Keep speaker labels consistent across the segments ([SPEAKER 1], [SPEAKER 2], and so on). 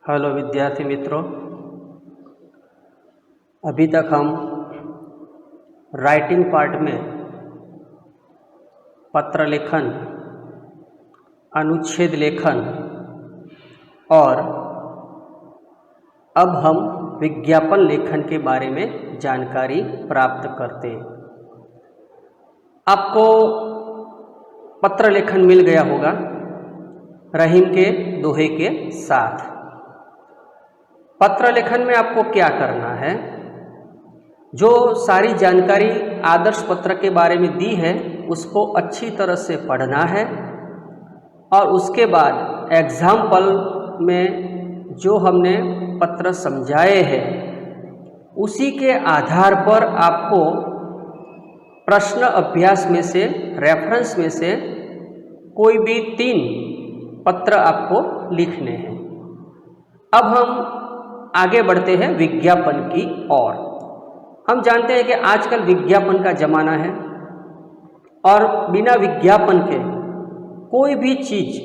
[SPEAKER 1] Hello विद्यार्थी मित्रों, अभी तक हम राइटिंग पार्ट में पत्र लेखन, अनुच्छेद लेखन और अब हम विज्ञापन लेखन के बारे में जानकारी प्राप्त करते हैं। आपको पत्र लेखन मिल गया होगा रहीम के दोहे के साथ। पत्र लेखन में आपको क्या करना है, जो सारी जानकारी आदर्श पत्र के बारे में दी है उसको अच्छी तरह से पढ़ना है और उसके बाद एग्जाम्पल में जो हमने पत्र समझाए हैं उसी के आधार पर आपको प्रश्न अभ्यास में से, रेफरेंस में से कोई भी 3 पत्र आपको लिखने हैं। अब हम आगे बढ़ते हैं विज्ञापन की ओर। हम जानते हैं कि आजकल विज्ञापन का जमाना है और बिना विज्ञापन के कोई भी चीज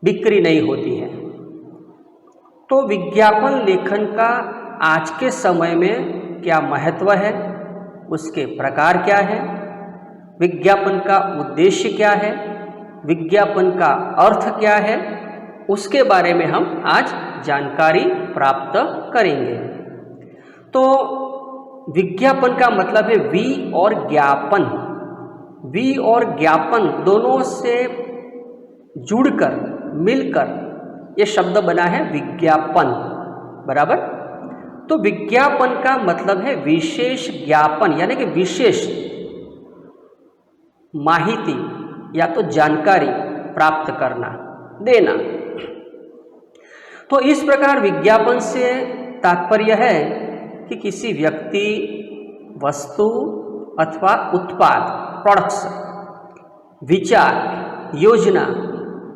[SPEAKER 1] बिक्री नहीं होती है। तो विज्ञापन लेखन का आज के समय में क्या महत्व है, उसके प्रकार क्या है, विज्ञापन का उद्देश्य क्या है, विज्ञापन का अर्थ क्या है, उसके बारे में हम आज जानकारी प्राप्त करेंगे। तो विज्ञापन का मतलब है वी और ज्ञापन। वी और ज्ञापन दोनों से जुड़कर, मिलकर ये शब्द बना है विज्ञापन, बराबर। तो विज्ञापन का मतलब है विशेष ज्ञापन, यानी कि विशेष माहिती या तो जानकारी प्राप्त करना, देना। तो इस प्रकार विज्ञापन से तात्पर्य है कि किसी व्यक्ति, वस्तु अथवा उत्पाद, प्रोडक्ट्स, विचार, योजना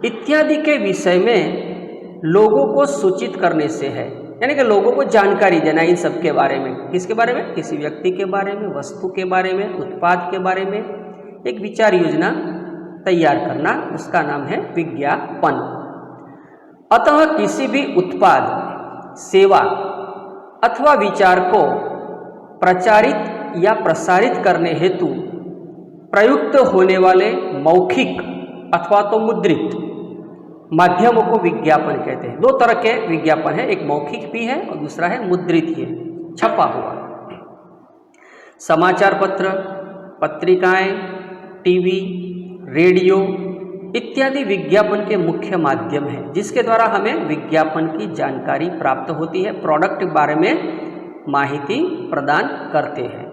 [SPEAKER 1] इत्यादि के विषय में लोगों को सूचित करने से है, यानी कि लोगों को जानकारी देना इन सब के बारे में। किसके बारे में? किसी व्यक्ति के बारे में, वस्तु के बारे में, उत्पाद के बारे में एक विचार योजना तैयार करना, उसका नाम है विज्ञापन। अतः किसी भी उत्पाद, सेवा अथवा विचार को प्रचारित या प्रसारित करने हेतु प्रयुक्त होने वाले मौखिक अथवा तो मुद्रित माध्यमों को विज्ञापन कहते हैं। 2 तरह के विज्ञापन है, एक मौखिक भी है और दूसरा है मुद्रित, है छपा हुआ। समाचार पत्र, पत्रिकाएं, टीवी, रेडियो इत्यादि विज्ञापन के मुख्य माध्यम हैं, जिसके द्वारा हमें विज्ञापन की जानकारी प्राप्त होती है, प्रोडक्ट के बारे में माहिती प्रदान करते हैं।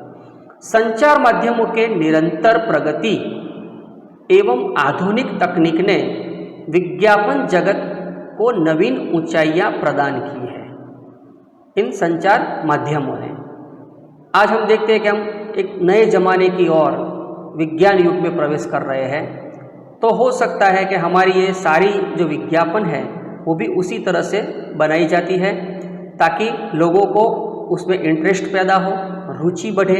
[SPEAKER 1] संचार माध्यमों के निरंतर प्रगति एवं आधुनिक तकनीक ने विज्ञापन जगत को नवीन ऊंचाइयां प्रदान की है। इन संचार माध्यमों ने आज हम देखते हैं कि हम एक नए जमाने की ओर विज्ञान युग में प्रवेश कर रहे हैं। तो हो सकता है कि हमारी ये सारी जो विज्ञापन है वो भी उसी तरह से बनाई जाती है ताकि लोगों को उसमें इंटरेस्ट पैदा हो, रुचि बढ़े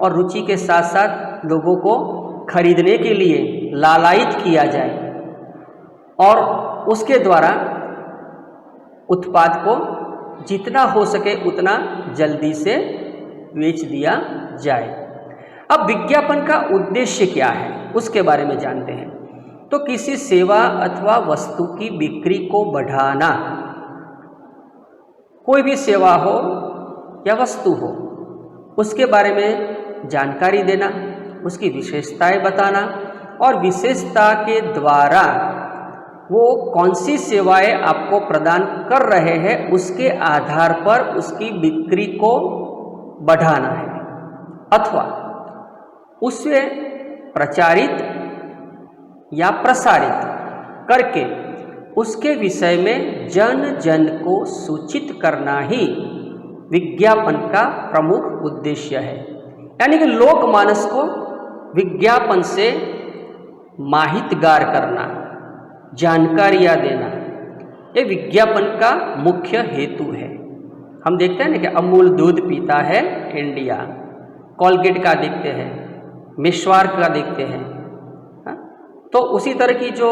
[SPEAKER 1] और रुचि के साथ साथ लोगों को खरीदने के लिए लालायित किया जाए और उसके द्वारा उत्पाद को जितना हो सके उतना जल्दी से बेच दिया जाए। अब विज्ञापन का उद्देश्य क्या है उसके बारे में जानते हैं। तो किसी सेवा अथवा वस्तु की बिक्री को बढ़ाना, कोई भी सेवा हो या वस्तु हो उसके बारे में जानकारी देना, उसकी विशेषताएं बताना और विशेषता के द्वारा वो कौन सी सेवाएं आपको प्रदान कर रहे हैं उसके आधार पर उसकी बिक्री को बढ़ाना है अथवा उसे प्रचारित या प्रसारित करके उसके विषय में जन जन को सूचित करना ही विज्ञापन का प्रमुख उद्देश्य है। यानी कि लोकमानस को विज्ञापन से माहितगार करना, जानकारियां देना, ये विज्ञापन का मुख्य हेतु है। हम देखते हैं ना कि अमूल दूध पीता है इंडिया, कोलगेट का देखते हैं, मिसवार का देखते हैं। तो उसी तरह की जो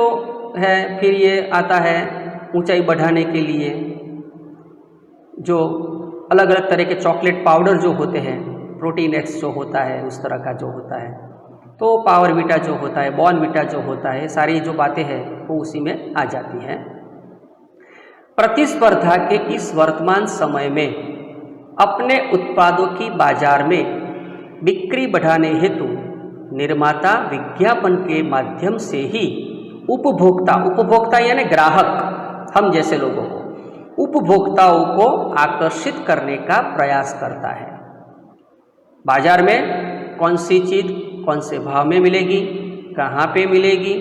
[SPEAKER 1] है, फिर ये आता है ऊंचाई बढ़ाने के लिए जो अलग अलग तरह के चॉकलेट पाउडर जो होते हैं, प्रोटीन एक्स जो होता है उस तरह का जो होता है, तो पावरवीटा जो होता है, बॉर्नवीटा जो होता है, सारी जो बातें हैं वो उसी में आ जाती हैं। प्रतिस्पर्धा के इस वर्तमान समय में अपने उत्पादों की बाजार में बिक्री बढ़ाने हेतु निर्माता विज्ञापन के माध्यम से ही उपभोक्ता यानी ग्राहक, हम जैसे लोगों को, उपभोक्ताओं को आकर्षित करने का प्रयास करता है। बाजार में कौन सी चीज़ कौन से भाव में मिलेगी, कहाँ पे मिलेगी,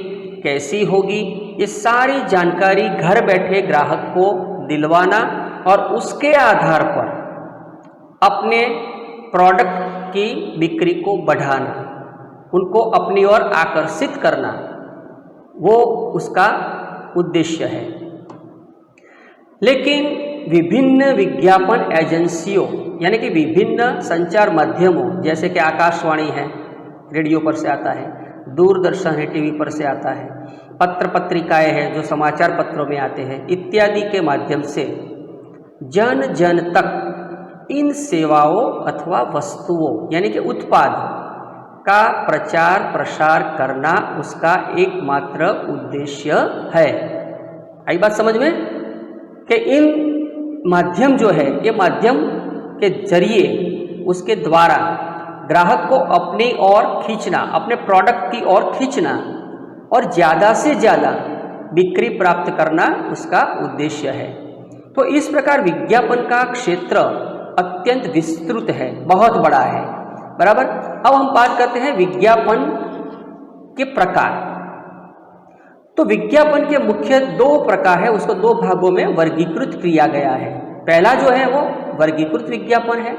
[SPEAKER 1] कैसी होगी, ये सारी जानकारी घर बैठे ग्राहक को दिलवाना और उसके आधार पर अपने प्रोडक्ट की बिक्री को बढ़ाना, उनको अपनी ओर आकर्षित करना, वो उसका उद्देश्य है। लेकिन विभिन्न विज्ञापन एजेंसियों यानी कि विभिन्न संचार माध्यमों, जैसे कि आकाशवाणी है, रेडियो पर से आता है, दूरदर्शन है, टीवी पर से आता है, पत्र पत्रिकाएं हैं जो समाचार पत्रों में आते हैं, इत्यादि के माध्यम से जन जन तक इन सेवाओं अथवा वस्तुओं यानी कि उत्पाद का प्रचार प्रसार करना उसका एकमात्र उद्देश्य है। आई बात समझ में कि इन माध्यम जो है, ये माध्यम के जरिए उसके द्वारा ग्राहक को अपनी ओर खींचना, अपने प्रोडक्ट की ओर खींचना और ज़्यादा से ज़्यादा बिक्री प्राप्त करना उसका उद्देश्य है। तो इस प्रकार विज्ञापन का क्षेत्र अत्यंत विस्तृत है, बहुत बड़ा है, बराबर। अब हम बात करते हैं विज्ञापन के प्रकार। तो विज्ञापन के मुख्य दो प्रकार है, उसको दो भागों में वर्गीकृत किया गया है। पहला जो है वो वर्गीकृत विज्ञापन है,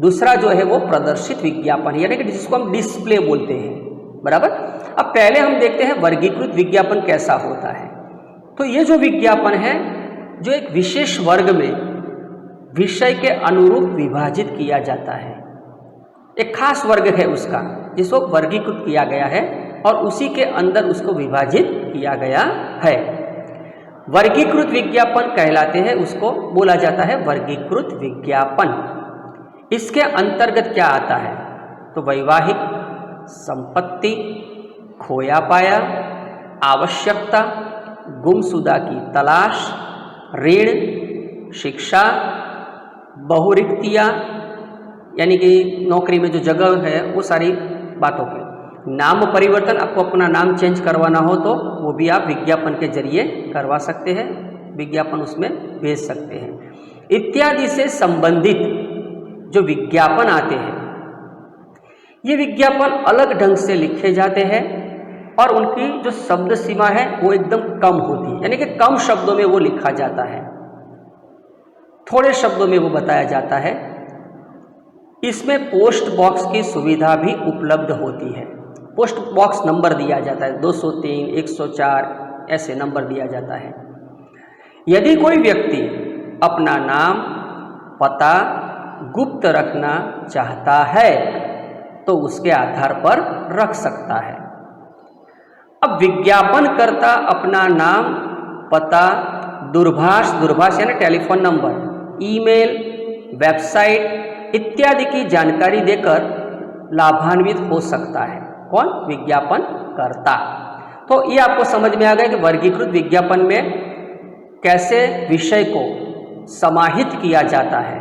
[SPEAKER 1] दूसरा जो है वो प्रदर्शित विज्ञापन है, यानी कि जिसको हम डिस्प्ले बोलते हैं, बराबर। अब पहले हम देखते हैं वर्गीकृत विज्ञापन कैसा होता है। तो ये जो विज्ञापन है, जो एक विशेष वर्ग में विषय के अनुरूप विभाजित किया जाता है, एक खास वर्ग है उसका जिसको वर्गीकृत किया गया है और उसी के अंदर उसको विभाजित किया गया है। वर्गीकृत विज्ञापन कहलाते हैं, उसको बोला जाता है वर्गीकृत विज्ञापन। इसके अंतर्गत क्या आता है? तो वैवाहिक, संपत्ति, खोया पाया, आवश्यकता, गुमशुदा की तलाश, ऋण, शिक्षा, बहुरिक्तियाँ यानी कि नौकरी में जो जगह है वो सारी बातों के, नाम परिवर्तन, आपको अपना नाम चेंज करवाना हो तो वो भी आप विज्ञापन के जरिए करवा सकते हैं, विज्ञापन उसमें भेज सकते हैं। इत्यादि से संबंधित जो विज्ञापन आते हैं, ये विज्ञापन अलग ढंग से लिखे जाते हैं और उनकी जो शब्द सीमा है वो एकदम कम होती है, यानी कि कम शब्दों में वो लिखा जाता है, थोड़े शब्दों में वो बताया जाता है। इसमें पोस्ट बॉक्स की सुविधा भी उपलब्ध होती है। पोस्ट बॉक्स नंबर दिया जाता है, 203, 104 ऐसे नंबर दिया जाता है। यदि कोई व्यक्ति अपना नाम, पता गुप्त रखना चाहता है तो उसके आधार पर रख सकता है। अब विज्ञापनकर्ता अपना नाम, पता, दूरभाष यानी टेलीफोन नंबर, ईमेल, वेबसाइट इत्यादि की जानकारी देकर लाभान्वित हो सकता है। कौन? विज्ञापनकर्ता। तो ये आपको समझ में आ गया कि वर्गीकृत विज्ञापन में कैसे विषय को समाहित किया जाता है।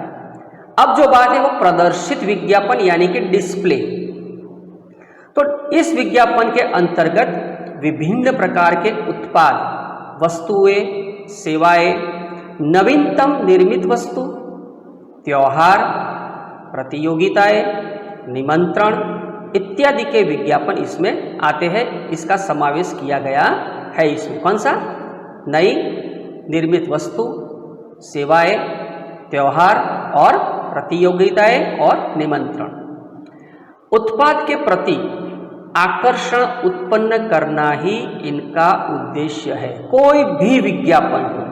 [SPEAKER 1] अब जो बात है वो प्रदर्शित विज्ञापन यानी कि डिस्प्ले। तो इस विज्ञापन के अंतर्गत विभिन्न प्रकार के उत्पाद, वस्तुएं, सेवाएं, नवीनतम निर्मित वस्तु, त्योहार, प्रतियोगिताएं, निमंत्रण इत्यादि के विज्ञापन इसमें आते हैं। इसका समावेश किया गया है इसमें। कौन सा? नई निर्मित वस्तु, सेवाएं, त्योहार और प्रतियोगिताएं और निमंत्रण। उत्पाद के प्रति आकर्षण उत्पन्न करना ही इनका उद्देश्य है। कोई भी विज्ञापन हो,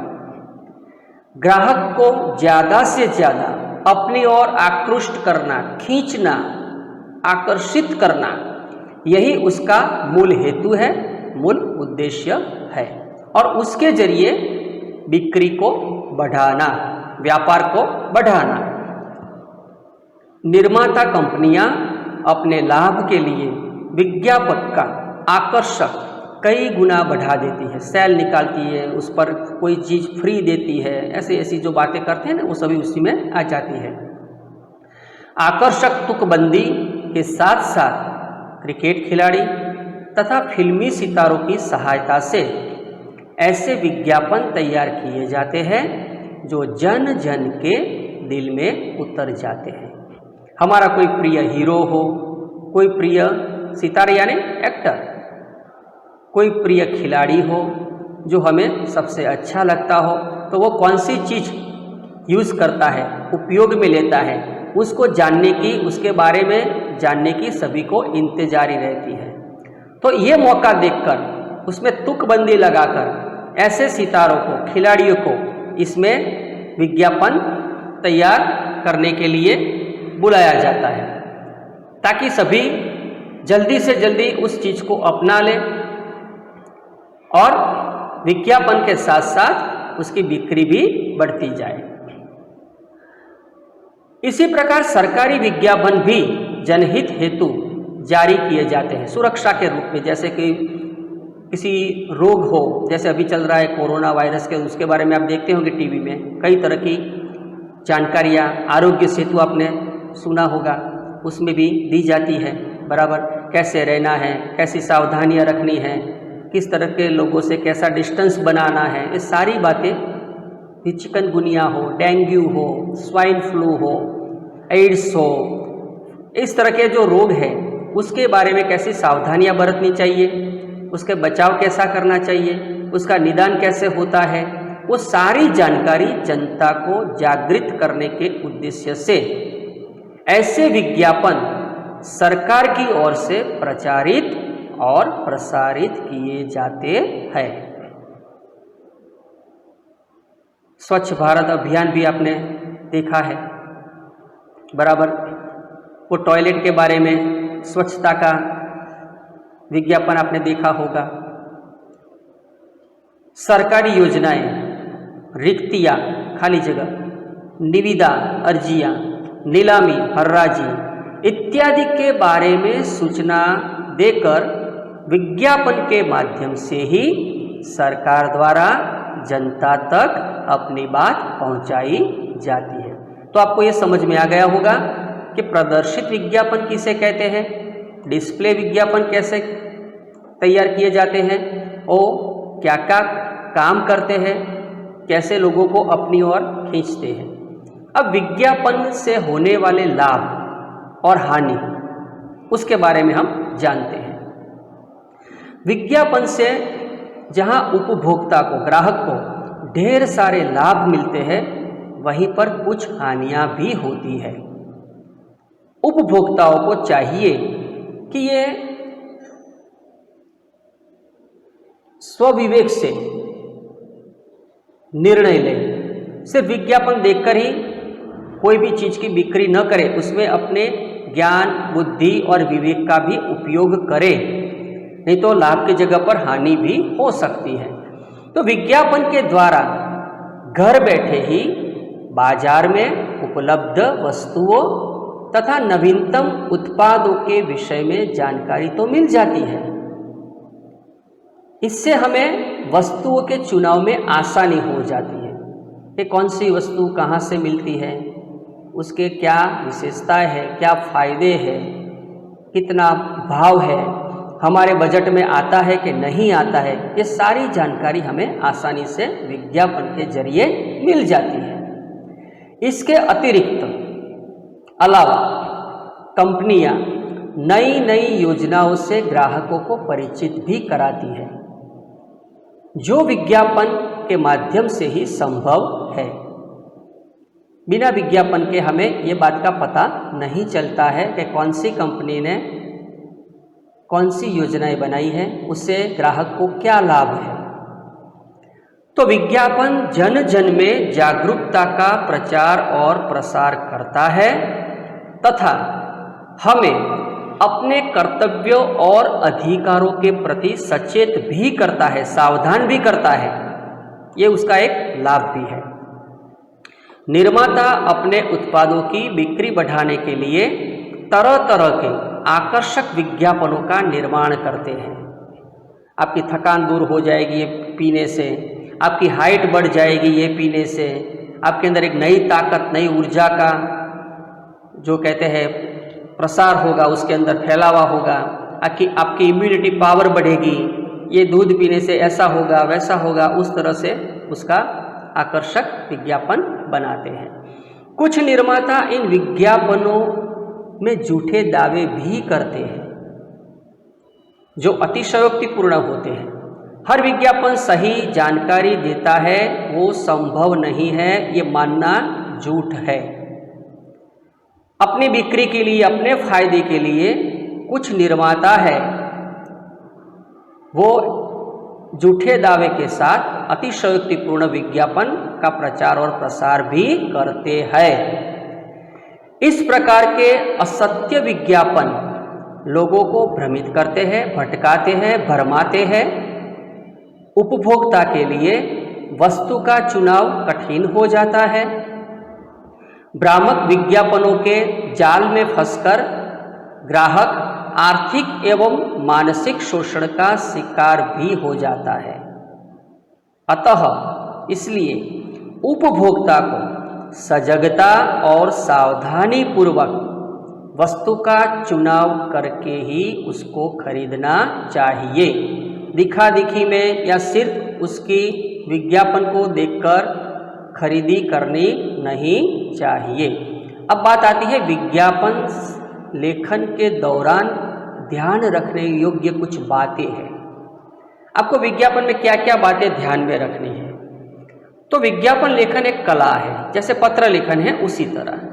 [SPEAKER 1] ग्राहक को ज़्यादा से ज़्यादा अपनी ओर आकृष्ट करना, खींचना, आकर्षित करना, यही उसका मूल हेतु है, मूल उद्देश्य है। और उसके जरिए बिक्री को बढ़ाना, व्यापार को बढ़ाना। निर्माता कंपनियां अपने लाभ के लिए विज्ञापन का आकर्षक कई गुना बढ़ा देती है, सेल निकालती है, उस पर कोई चीज़ फ्री देती है, ऐसी ऐसी जो बातें करते हैं ना वो सभी उसी में आ जाती है। आकर्षक तुकबंदी के साथ साथ क्रिकेट खिलाड़ी तथा फिल्मी सितारों की सहायता से ऐसे विज्ञापन तैयार किए जाते हैं जो जन जन के दिल में उतर जाते हैं। हमारा कोई प्रिय हीरो हो, कोई प्रिय सितारे यानी एक्टर, कोई प्रिय खिलाड़ी हो जो हमें सबसे अच्छा लगता हो, तो वो कौन सी चीज़ यूज़ करता है, उपयोग में लेता है, उसको जानने की, उसके बारे में जानने की सभी को इंतजारी रहती है। तो ये मौका देखकर उसमें तुकबंदी लगाकर ऐसे सितारों को, खिलाड़ियों को इसमें विज्ञापन तैयार करने के लिए बुलाया जाता है ताकि सभी जल्दी से जल्दी उस चीज़ को अपना लें और विज्ञापन के साथ साथ उसकी बिक्री भी बढ़ती जाए। इसी प्रकार सरकारी विज्ञापन भी जनहित हेतु जारी किए जाते हैं सुरक्षा के रूप में। जैसे कि किसी रोग हो, जैसे अभी चल रहा है कोरोना वायरस के, उसके बारे में आप देखते होंगे टीवी में कई तरह की जानकारियाँ, आरोग्य सेतु आपने सुना होगा, उसमें भी दी जाती है बराबर, कैसे रहना है, कैसी सावधानियाँ रखनी है, किस तरह के लोगों से कैसा डिस्टेंस बनाना है, ये सारी बातें, चिकनगुनिया हो, डेंगू हो, स्वाइन फ्लू हो, एड्स हो, इस तरह के जो रोग हैं उसके बारे में कैसी सावधानियां बरतनी चाहिए, उसके बचाव कैसा करना चाहिए, उसका निदान कैसे होता है, वो सारी जानकारी जनता को जागृत करने के उद्देश्य से ऐसे विज्ञापन सरकार की ओर से प्रचारित और प्रसारित किए जाते हैं। स्वच्छ भारत अभियान भी आपने देखा है बराबर, वो टॉयलेट के बारे में स्वच्छता का विज्ञापन आपने देखा होगा। सरकारी योजनाएं, रिक्तियां, खाली जगह, निविदा, अर्जियां, नीलामी, हर्राजी इत्यादि के बारे में सूचना देकर विज्ञापन के माध्यम से ही सरकार द्वारा जनता तक अपनी बात पहुंचाई जाती है। तो आपको ये समझ में आ गया होगा कि प्रदर्शित विज्ञापन किसे कहते हैं, डिस्प्ले विज्ञापन कैसे तैयार किए जाते हैं और क्या क्या काम करते हैं, कैसे लोगों को अपनी ओर खींचते हैं। अब विज्ञापन से होने वाले लाभ और हानि उसके बारे में हम जानते हैं। विज्ञापन से जहां उपभोक्ता को, ग्राहक को ढेर सारे लाभ मिलते हैं, वहीं पर कुछ हानियां भी होती है। उपभोक्ताओं को चाहिए कि ये स्वविवेक से निर्णय लें, सिर्फ विज्ञापन देखकर ही कोई भी चीज़ की बिक्री न करे, उसमें अपने ज्ञान, बुद्धि और विवेक का भी उपयोग करें, नहीं तो लाभ की जगह पर हानि भी हो सकती है। तो विज्ञापन के द्वारा घर बैठे ही बाजार में उपलब्ध वस्तुओं तथा नवीनतम उत्पादों के विषय में जानकारी तो मिल जाती है। इससे हमें वस्तुओं के चुनाव में आसानी हो जाती है कि कौन सी वस्तु कहाँ से मिलती है, उसके क्या विशेषताएं हैं, क्या फायदे हैं, कितना भाव है, हमारे बजट में आता है कि नहीं आता है, ये सारी जानकारी हमें आसानी से विज्ञापन के जरिए मिल जाती है। इसके अतिरिक्त अलावा कंपनियां नई नई योजनाओं से ग्राहकों को परिचित भी कराती है, जो विज्ञापन के माध्यम से ही संभव है। बिना विज्ञापन के हमें ये बात का पता नहीं चलता है कि कौन सी कंपनी ने कौन सी योजनाएं बनाई है, उससे ग्राहक को क्या लाभ है। तो विज्ञापन जन जन में जागरूकता का प्रचार और प्रसार करता है तथा हमें अपने कर्तव्यों और अधिकारों के प्रति सचेत भी करता है, सावधान भी करता है। ये उसका एक लाभ भी है। निर्माता अपने उत्पादों की बिक्री बढ़ाने के लिए तरह तरह के आकर्षक विज्ञापनों का निर्माण करते हैं। आपकी थकान दूर हो जाएगी ये पीने से, आपकी हाइट बढ़ जाएगी ये पीने से, आपके अंदर एक नई ताकत, नई ऊर्जा का जो कहते हैं प्रसार होगा, उसके अंदर फैलावा होगा, आपकी इम्यूनिटी पावर बढ़ेगी, ये दूध पीने से ऐसा होगा वैसा होगा, उस तरह से उसका आकर्षक विज्ञापन बनाते हैं। कुछ निर्माता इन विज्ञापनों में झूठे दावे भी करते हैं जो अतिशयोक्तिपूर्ण होते हैं। हर विज्ञापन सही जानकारी देता है वो संभव नहीं है, ये मानना झूठ है। अपनी बिक्री के लिए, अपने फायदे के लिए कुछ निर्माता है वो झूठे दावे के साथ अतिशयोक्तिपूर्ण विज्ञापन का प्रचार और प्रसार भी करते हैं। इस प्रकार के असत्य विज्ञापन लोगों को भ्रमित करते हैं, भटकाते हैं, भरमाते हैं। उपभोक्ता के लिए वस्तु का चुनाव कठिन हो जाता है। भ्रामक विज्ञापनों के जाल में फंसकर ग्राहक आर्थिक एवं मानसिक शोषण का शिकार भी हो जाता है। अतः इसलिए उपभोक्ता को सजगता और सावधानी पूर्वक वस्तु का चुनाव करके ही उसको खरीदना चाहिए। दिखा दिखी में या सिर्फ उसकी विज्ञापन को देखकर खरीदी करनी नहीं चाहिए। अब बात आती है विज्ञापन लेखन के दौरान ध्यान रखने योग्य कुछ बातें हैं। आपको विज्ञापन में क्या क्या बातें ध्यान में रखनी है। तो विज्ञापन लेखन एक कला है, जैसे पत्र लेखन है उसी तरह।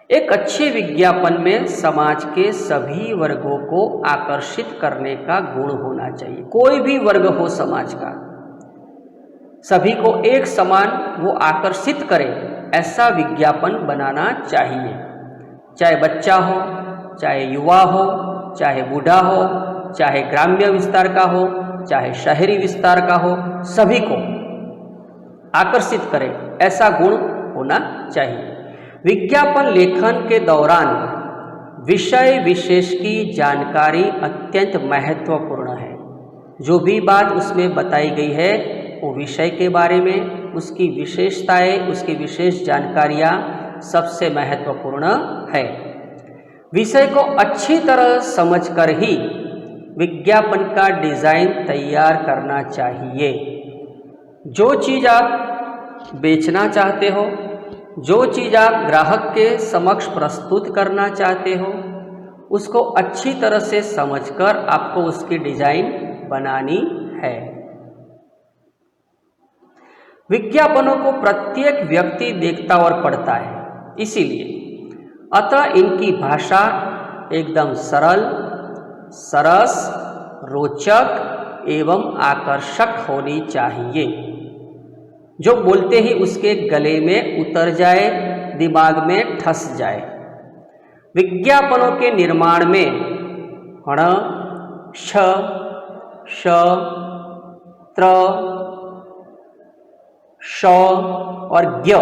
[SPEAKER 1] एक अच्छे विज्ञापन में समाज के सभी वर्गों को आकर्षित करने का गुण होना चाहिए। कोई भी वर्ग हो समाज का, सभी को एक समान वो आकर्षित करे, ऐसा विज्ञापन बनाना चाहिए। चाहे बच्चा हो, चाहे युवा हो, चाहे बूढ़ा हो, चाहे ग्राम्य विस्तार का हो, चाहे शहरी विस्तार का हो, सभी को आकर्षित करे, ऐसा गुण होना चाहिए। विज्ञापन लेखन के दौरान विषय विशेष की जानकारी अत्यंत महत्वपूर्ण है। जो भी बात उसमें बताई गई है वो विषय के बारे में, उसकी विशेषताएं, उसकी विशेष जानकारियाँ सबसे महत्वपूर्ण है। विषय को अच्छी तरह समझकर ही विज्ञापन का डिज़ाइन तैयार करना चाहिए। जो चीज़ आप बेचना चाहते हो, जो चीज़ आप ग्राहक के समक्ष प्रस्तुत करना चाहते हो, उसको अच्छी तरह से समझकर आपको उसकी डिज़ाइन बनानी है। विज्ञापनों को प्रत्येक व्यक्ति देखता और पढ़ता है, इसीलिए अतः इनकी भाषा एकदम सरल, सरस, रोचक एवं आकर्षक होनी चाहिए, जो बोलते ही उसके गले में उतर जाए, दिमाग में ठस जाए। विज्ञापनों के निर्माण में ण, श, श, त्र, श और ज्ञ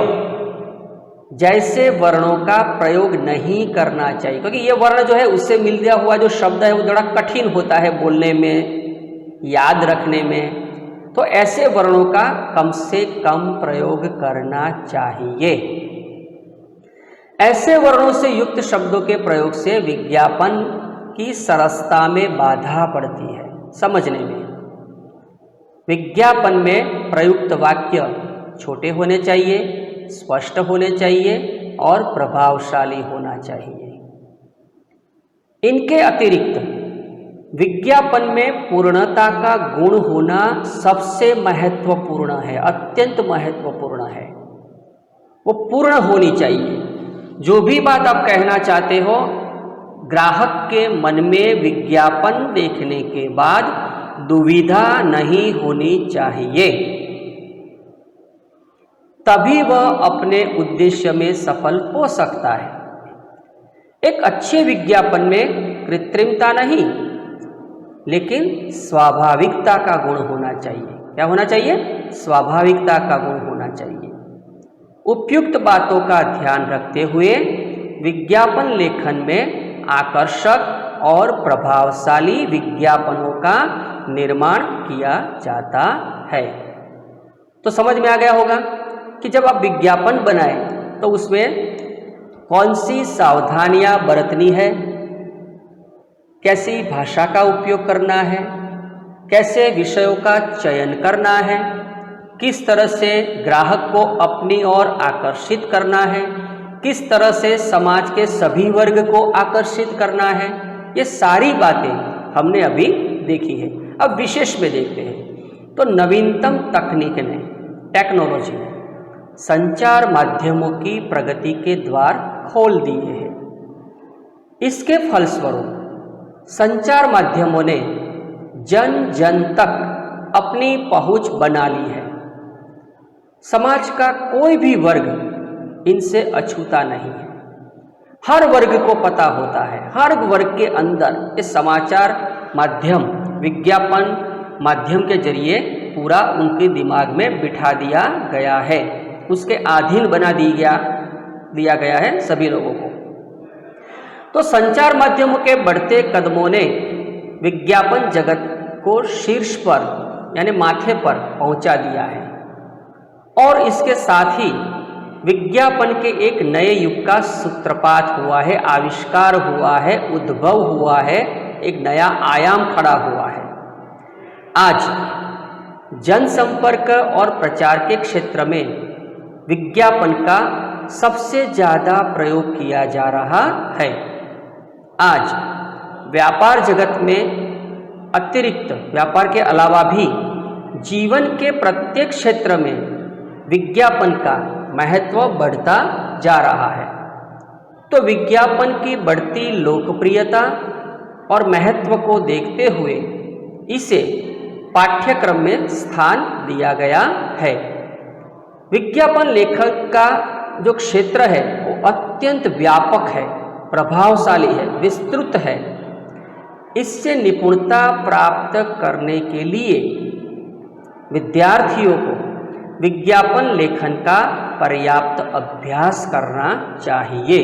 [SPEAKER 1] जैसे वर्णों का प्रयोग नहीं करना चाहिए, क्योंकि ये वर्ण जो है उससे मिलता हुआ जो शब्द है वो थोड़ा कठिन होता है बोलने में, याद रखने में। तो ऐसे वर्णों का कम से कम प्रयोग करना चाहिए। ऐसे वर्णों से युक्त शब्दों के प्रयोग से विज्ञापन की सरसता में बाधा पड़ती है समझने में। विज्ञापन में प्रयुक्त वाक्य छोटे होने चाहिए, स्पष्ट होने चाहिए और प्रभावशाली होना चाहिए। इनके अतिरिक्त विज्ञापन में पूर्णता का गुण होना सबसे महत्वपूर्ण है, अत्यंत महत्वपूर्ण है। वो पूर्ण होनी चाहिए। जो भी बात आप कहना चाहते हो, ग्राहक के मन में विज्ञापन देखने के बाद दुविधा नहीं होनी चाहिए, तभी वह अपने उद्देश्य में सफल हो सकता है। एक अच्छे विज्ञापन में कृत्रिमता नहीं, लेकिन स्वाभाविकता का गुण होना चाहिए। क्या होना चाहिए? स्वाभाविकता का गुण होना चाहिए। उपयुक्त बातों का ध्यान रखते हुए विज्ञापन लेखन में आकर्षक और प्रभावशाली विज्ञापनों का निर्माण किया जाता है। तो समझ में आ गया होगा कि जब आप विज्ञापन बनाएं तो उसमें कौन सी सावधानियां बरतनी है, कैसी भाषा का उपयोग करना है, कैसे विषयों का चयन करना है, किस तरह से ग्राहक को अपनी ओर आकर्षित करना है, किस तरह से समाज के सभी वर्ग को आकर्षित करना है। ये सारी बातें हमने अभी देखी है। अब विशेष में देखते हैं तो नवीनतम तकनीक ने, टेक्नोलॉजी ने संचार माध्यमों की प्रगति के द्वार खोल दिए हैं। इसके फलस्वरूप संचार माध्यमों ने जन जन तक अपनी पहुंच बना ली है। समाज का कोई भी वर्ग इनसे अछूता नहीं है। हर वर्ग को पता होता है, हर वर्ग के अंदर इस समाचार माध्यम, विज्ञापन माध्यम के जरिए पूरा उनके दिमाग में बिठा दिया गया है, उसके अधीन बना दिया गया है सभी लोगों को। तो संचार माध्यमों के बढ़ते कदमों ने विज्ञापन जगत को शीर्ष पर यानी माथे पर पहुंचा दिया है और इसके साथ ही विज्ञापन के एक नए युग का सूत्रपात हुआ है, आविष्कार हुआ है, उद्भव हुआ है, एक नया आयाम खड़ा हुआ है। आज जनसंपर्क और प्रचार के क्षेत्र में विज्ञापन का सबसे ज़्यादा प्रयोग किया जा रहा है। आज व्यापार जगत में अतिरिक्त व्यापार के अलावा भी जीवन के प्रत्येक क्षेत्र में विज्ञापन का महत्व बढ़ता जा रहा है। तो विज्ञापन की बढ़ती लोकप्रियता और महत्व को देखते हुए इसे पाठ्यक्रम में स्थान दिया गया है। विज्ञापन लेखन का जो क्षेत्र है वो अत्यंत व्यापक है, प्रभावशाली है, विस्तृत है। इससे निपुणता प्राप्त करने के लिए विद्यार्थियों को विज्ञापन लेखन का पर्याप्त अभ्यास करना चाहिए।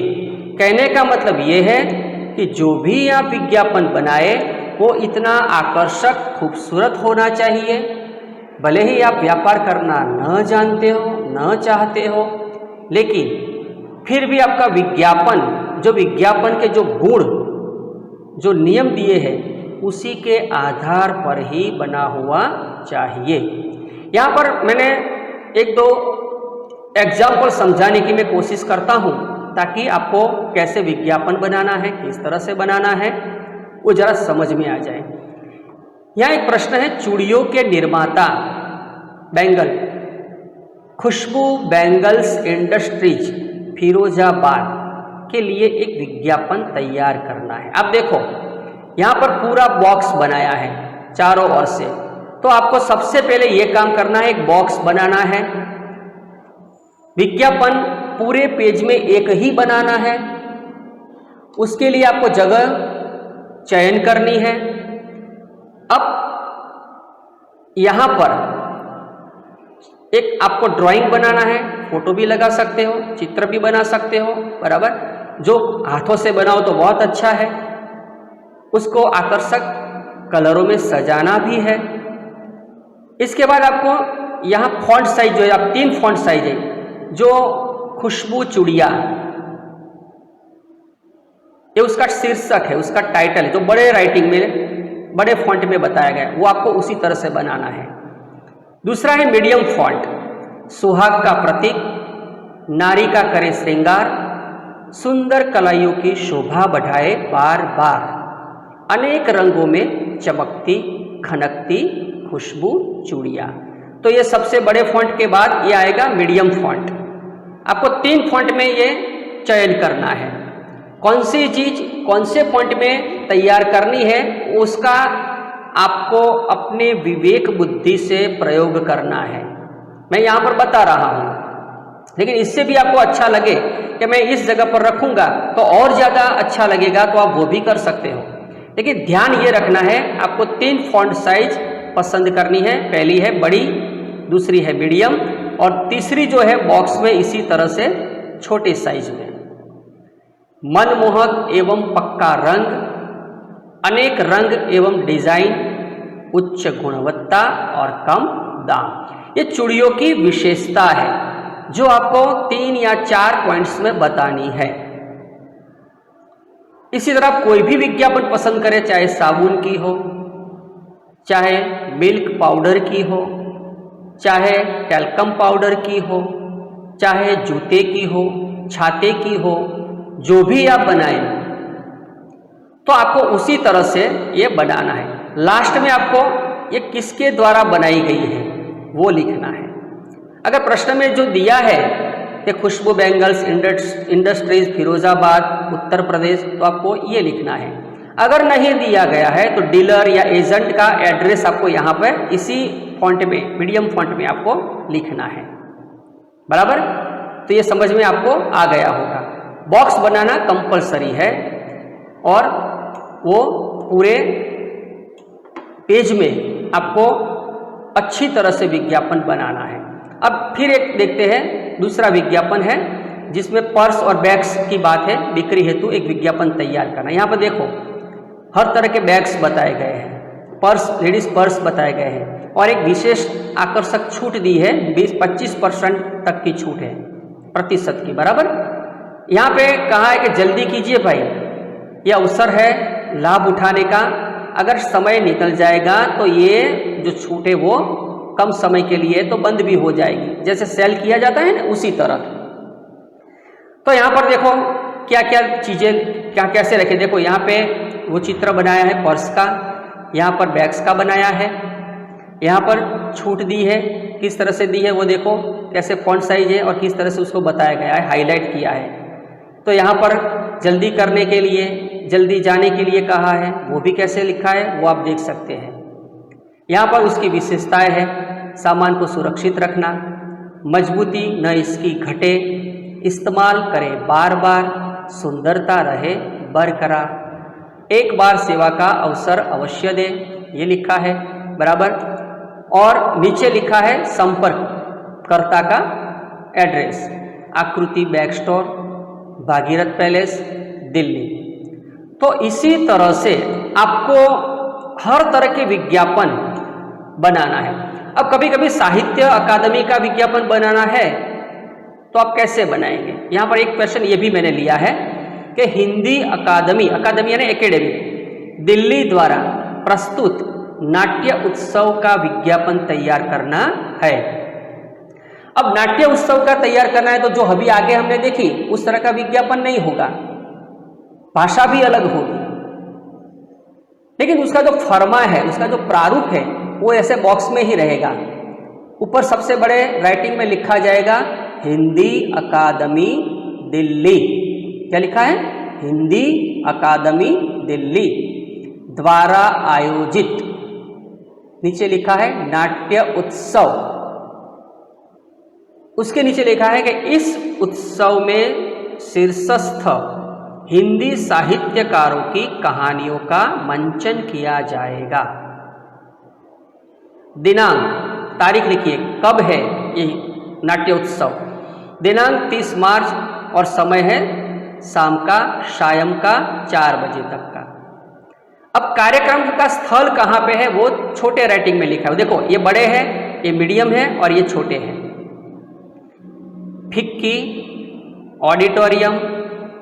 [SPEAKER 1] कहने का मतलब ये है कि जो भी आप विज्ञापन बनाए वो इतना आकर्षक, खूबसूरत होना चाहिए। भले ही आप व्यापार करना न जानते हो, न चाहते हो, लेकिन फिर भी आपका विज्ञापन, जो विज्ञापन के जो गुण, जो नियम दिए हैं, उसी के आधार पर ही बना हुआ चाहिए। यहाँ पर मैंने एक दो एग्जाम्पल समझाने की मैं कोशिश करता हूँ ताकि आपको कैसे विज्ञापन बनाना है, किस तरह से बनाना है, वो जरा समझ में आ जाए। यहाँ एक प्रश्न है, चूड़ियों के निर्माता बैंगल खुशबू बैंगल्स इंडस्ट्रीज फिरोजाबाद के लिए एक विज्ञापन तैयार करना है। अब देखो यहाँ पर पूरा बॉक्स बनाया है चारों ओर से, तो आपको सबसे पहले ये काम करना है, एक बॉक्स बनाना है। विज्ञापन पूरे पेज में एक ही बनाना है, उसके लिए आपको जगह चयन करनी है। अब यहाँ पर एक आपको ड्राइंग बनाना है, फोटो भी लगा सकते हो, चित्र भी बना सकते हो, बराबर। जो हाथों से बनाओ तो बहुत अच्छा है, उसको आकर्षक कलरों में सजाना भी है। इसके बाद आपको यहाँ फॉन्ट साइज जो है, आप 3 फॉन्ट साइज है, जो खुशबू चूड़िया ये उसका शीर्षक है, उसका टाइटल है, जो बड़े राइटिंग में, बड़े फॉन्ट में बताया गया है, वो आपको उसी तरह से बनाना है। दूसरा है मीडियम फॉन्ट, सुहाग का प्रतीक, नारी का करे श्रृंगार, सुंदर कलाइयों की शोभा बढ़ाए बार बार, अनेक रंगों में चमकती खनकती खुशबू चूड़िया। तो ये सबसे बड़े फॉन्ट के बाद ये आएगा मीडियम फॉन्ट। आपको 3 फॉन्ट में ये चयन करना है, कौन सी चीज कौन से फॉन्ट में तैयार करनी है उसका आपको अपने विवेक बुद्धि से प्रयोग करना है। मैं यहाँ पर बता रहा हूँ, लेकिन इससे भी आपको अच्छा लगे कि मैं इस जगह पर रखूँगा तो और ज़्यादा अच्छा लगेगा, तो आप वो भी कर सकते हो। लेकिन ध्यान ये रखना है, आपको 3 फॉन्ट साइज पसंद करनी है। पहली है बड़ी, दूसरी है मीडियम और तीसरी जो है बॉक्स में इसी तरह से छोटे साइज में। मनमोहक एवं पक्का रंग, अनेक रंग एवं डिजाइन, उच्च गुणवत्ता और कम दाम। ये चूड़ियों की विशेषता है जो आपको 3 या 4 पॉइंट्स में बतानी है। इसी तरह आप कोई भी विज्ञापन पसंद करें, चाहे साबुन की हो, चाहे मिल्क पाउडर की हो, चाहे टैल्कम पाउडर की हो, चाहे जूते की हो, छाते की हो, जो भी आप बनाएं तो आपको उसी तरह से ये बनाना है। लास्ट में आपको ये किसके द्वारा बनाई गई है वो लिखना है। अगर प्रश्न में जो दिया है कि खुशबू बैंगल्स इंडस्ट्रीज फिरोजाबाद उत्तर प्रदेश, तो आपको ये लिखना है। अगर नहीं दिया गया है तो डीलर या एजेंट का एड्रेस आपको यहाँ पर इसी फॉन्ट में, मीडियम फॉन्ट में आपको लिखना है। बराबर, तो ये समझ में आपको आ गया होगा। बॉक्स बनाना कंपलसरी है और वो पूरे पेज में आपको अच्छी तरह से विज्ञापन बनाना है। अब फिर एक देखते हैं, दूसरा विज्ञापन है जिसमें पर्स और बैग्स की बात है। बिक्री हेतु एक विज्ञापन तैयार करना। यहाँ पर देखो हर तरह के बैग्स बताए गए हैं, पर्स, लेडीज पर्स बताए गए हैं और एक विशेष आकर्षक छूट दी है, 20-25% तक की छूट है, प्रतिशत की। बराबर, यहाँ पे कहा है कि जल्दी कीजिए भाई, ये अवसर है लाभ उठाने का। अगर समय निकल जाएगा तो ये जो छूट है वो कम समय के लिए तो बंद भी हो जाएगी, जैसे सेल किया जाता है ना, उसी तरह। तो यहाँ पर देखो क्या क्या चीज़ें क्या कैसे रखे। देखो यहाँ पे वो चित्र बनाया है पर्स का, यहाँ पर बैग्स का बनाया है, यहाँ पर छूट दी है, किस तरह से दी है वो देखो, कैसे फॉन्ट साइज है और किस तरह से उसको बताया गया है, हाईलाइट किया है। तो यहाँ पर जल्दी करने के लिए, जल्दी जाने के लिए कहा है, वो भी कैसे लिखा है वो आप देख सकते हैं। यहाँ पर उसकी विशेषताएं है, सामान को सुरक्षित रखना, मजबूती न इसकी घटे, इस्तेमाल करें बार बार, सुंदरता रहे बरकरार, एक बार सेवा का अवसर अवश्य दे, ये लिखा है। बराबर, और नीचे लिखा है संपर्ककर्ता का एड्रेस, आकृति bag store, Bhagirath palace, Delhi. तो इसी तरह से आपको हर तरह के विज्ञापन बनाना है। अब कभी कभी साहित्य अकादमी का विज्ञापन बनाना है तो आप कैसे बनाएंगे। यहाँ पर एक क्वेश्चन ये भी मैंने लिया है कि हिंदी अकादमी, अकादमी यानी एकेडमी, दिल्ली द्वारा प्रस्तुत नाट्य उत्सव का विज्ञापन तैयार करना है। अब नाट्य उत्सव का तैयार करना है तो जो अभी आगे हमने देखी उस तरह का विज्ञापन नहीं होगा, भाषा भी अलग होगी, लेकिन उसका जो फर्मा है, उसका जो प्रारूप है वो ऐसे बॉक्स में ही रहेगा। ऊपर सबसे बड़े राइटिंग में लिखा जाएगा हिंदी अकादमी दिल्ली। क्या लिखा है? हिंदी अकादमी दिल्ली द्वारा आयोजित। नीचे लिखा है नाट्य उत्सव। उसके नीचे लिखा है कि इस उत्सव में शीर्षस्थ हिंदी साहित्यकारों की कहानियों का मंचन किया जाएगा। दिनांक, तारीख लिखिए, कब है ये नाट्य उत्सव। दिनांक 30 मार्च और समय है शाम का 4 बजे तक का। अब कार्यक्रम का स्थल कहाँ पे है वो छोटे राइटिंग में लिखा है। देखो ये बड़े हैं, ये मीडियम है और ये छोटे हैं। फिक्की ऑडिटोरियम,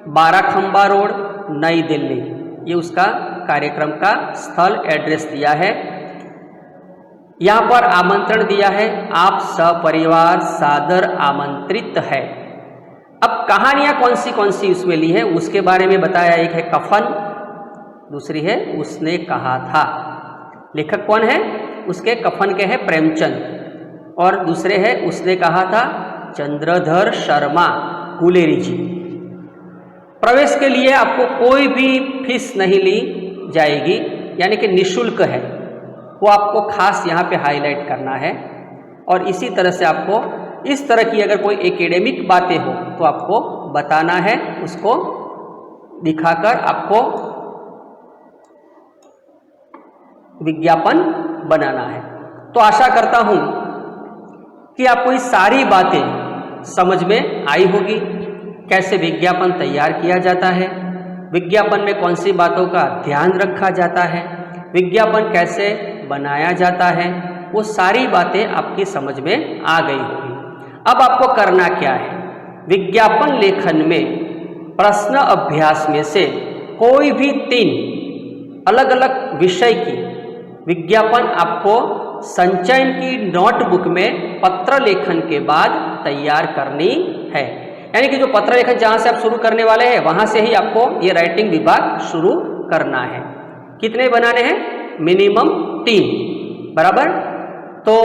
[SPEAKER 1] 12 खंबा रोड, नई दिल्ली, ये उसका कार्यक्रम का स्थल एड्रेस दिया है। यहाँ पर आमंत्रण दिया है, आप सपरिवार सादर आमंत्रित है। अब कहानियाँ कौन सी उसमें ली है उसके बारे में बताया। एक है कफन, दूसरी है उसने कहा था। लेखक कौन है उसके? कफन के हैं प्रेमचंद और दूसरे है उसने कहा था चंद्रधर शर्मा गुलेरी जी। प्रवेश के लिए आपको कोई भी फीस नहीं ली जाएगी, यानी कि निःशुल्क है, वो आपको खास यहाँ पे हाईलाइट करना है। और इसी तरह से आपको इस तरह की अगर कोई एकेडमिक बातें हो तो आपको बताना है, उसको दिखाकर आपको विज्ञापन बनाना है। तो आशा करता हूँ कि आपको ये सारी बातें समझ में आई होगी। कैसे विज्ञापन तैयार किया जाता है, विज्ञापन में कौन सी बातों का ध्यान रखा जाता है, विज्ञापन कैसे बनाया जाता है, वो सारी बातें आपकी समझ में आ गई होगी। अब आपको करना क्या है, विज्ञापन लेखन में प्रश्न अभ्यास में से कोई भी 3 अलग अलग विषय की विज्ञापन आपको संचयन की नोटबुक में पत्र लेखन के बाद तैयार करनी है। यानी कि जो पत्र लेखन जहाँ से आप शुरू करने वाले हैं वहाँ से ही आपको ये राइटिंग विभाग शुरू करना है। कितने बनाने हैं? मिनिमम 3, बराबर। तो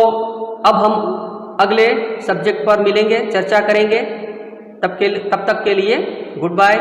[SPEAKER 1] अब हम अगले सब्जेक्ट पर मिलेंगे, चर्चा करेंगे। तब तक के लिए गुड बाय।